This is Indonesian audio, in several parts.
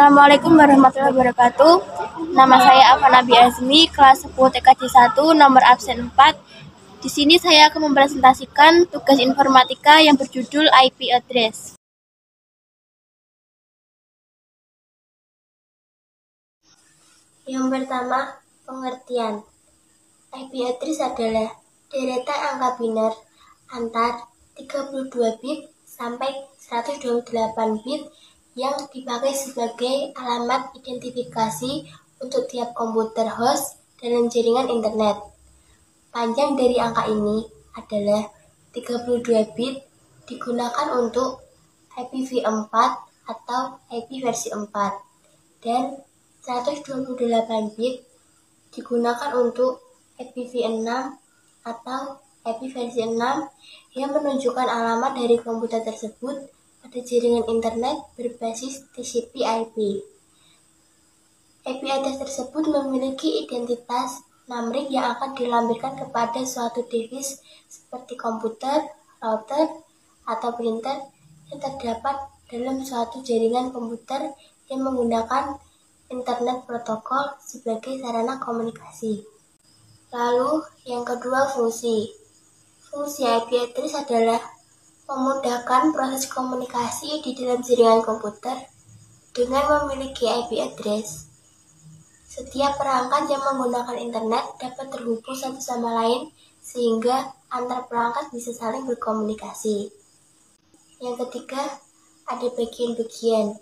Assalamualaikum warahmatullahi wabarakatuh. Nama saya Afan Abi Azmi, kelas 10 TKJ 1, nomor absen 4. Di sini saya akan mempresentasikan tugas informatika yang berjudul IP address. Yang pertama, pengertian. IP address adalah deretan angka biner antar 32 bit sampai 128 bit yang dipakai sebagai alamat identifikasi untuk tiap komputer host dalam jaringan internet. Panjang dari angka ini adalah 32 bit digunakan untuk IPv4 atau IP versi 4 dan 128 bit digunakan untuk IPv6 atau IP versi 6 yang menunjukkan alamat dari komputer tersebut pada jaringan internet berbasis TCP/IP. IP address tersebut memiliki identitas numeric yang akan dilampirkan kepada suatu device seperti komputer, router, atau printer yang terdapat dalam suatu jaringan komputer yang menggunakan internet protokol sebagai sarana komunikasi. Lalu, yang kedua, fungsi. Fungsi IP address adalah memudahkan proses komunikasi di dalam jaringan komputer dengan memiliki IP address. Setiap perangkat yang menggunakan internet dapat terhubung satu sama lain sehingga antar perangkat bisa saling berkomunikasi. Yang ketiga, ada bagian-bagian.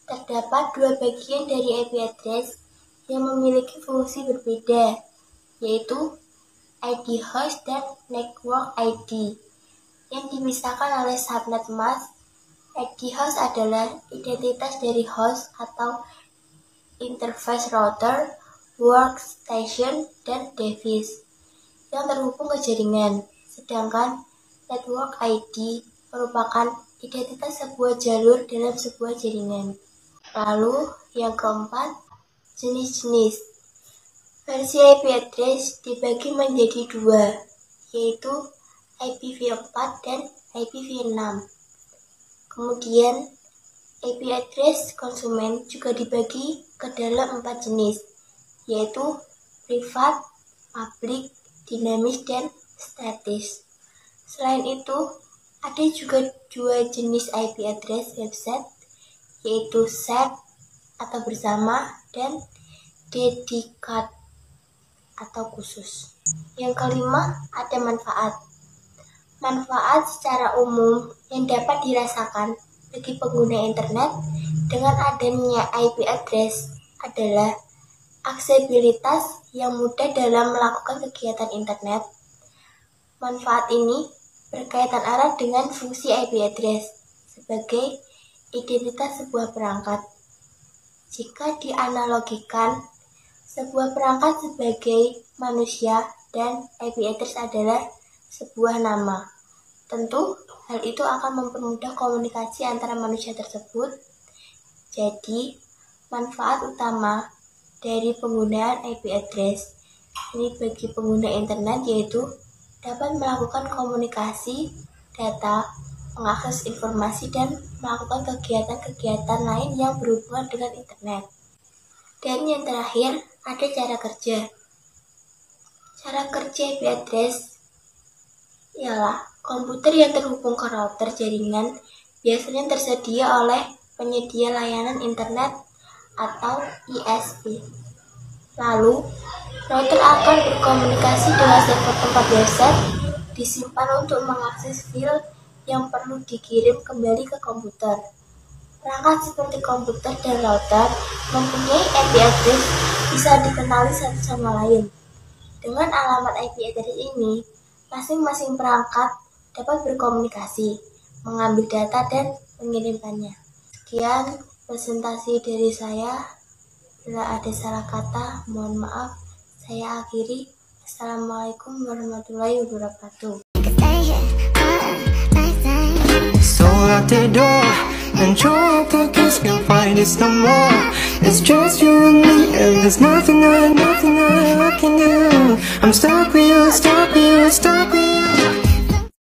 Terdapat dua bagian dari IP address yang memiliki fungsi berbeda, yaitu ID host dan network ID, yang dipisahkan oleh subnet mask. ID host adalah identitas dari host atau interface router, workstation, dan device yang terhubung ke jaringan, sedangkan network ID merupakan identitas sebuah jalur dalam sebuah jaringan. Lalu, yang keempat, jenis-jenis. Versi IP address dibagi menjadi dua, yaitu IPv4 dan IPv6. Kemudian, IP address konsumen juga dibagi ke dalam 4 jenis, yaitu privat, publik, dinamis, dan statis. Selain itu, ada juga dua jenis IP address website, yaitu shared atau bersama dan dedicated atau khusus. Yang kelima, ada manfaat. Manfaat secara umum yang dapat dirasakan bagi pengguna internet dengan adanya IP address adalah aksesibilitas yang mudah dalam melakukan kegiatan internet. Manfaat ini berkaitan erat dengan fungsi IP address sebagai identitas sebuah perangkat. Jika dianalogikan, sebuah perangkat sebagai manusia dan IP address adalah sebuah nama. Tentu, hal itu akan mempermudah komunikasi antara manusia tersebut. Jadi, manfaat utama dari penggunaan IP address ini bagi pengguna internet yaitu dapat melakukan komunikasi, data, mengakses informasi, dan melakukan kegiatan-kegiatan lain yang berhubungan dengan internet. Dan yang terakhir, ada cara kerja. Cara kerja IP address ialah komputer yang terhubung ke router jaringan biasanya tersedia oleh penyedia layanan internet atau ISP. Lalu, router akan berkomunikasi dengan server tempat website disimpan untuk mengakses file yang perlu dikirim kembali ke komputer. Perangkat seperti komputer dan router mempunyai IP address bisa dikenali satu sama lain. Dengan alamat IP address ini, masing-masing perangkat dapat berkomunikasi, mengambil data, dan mengirimkannya. Sekian presentasi dari saya. Bila ada salah kata, mohon maaf. Saya akhiri. Assalamualaikum warahmatullahi wabarakatuh. So out the door and your pockets can't find us no more. It's just you and me, and there's nothing I can do. I'm stuck with you, stuck with you, stuck with you.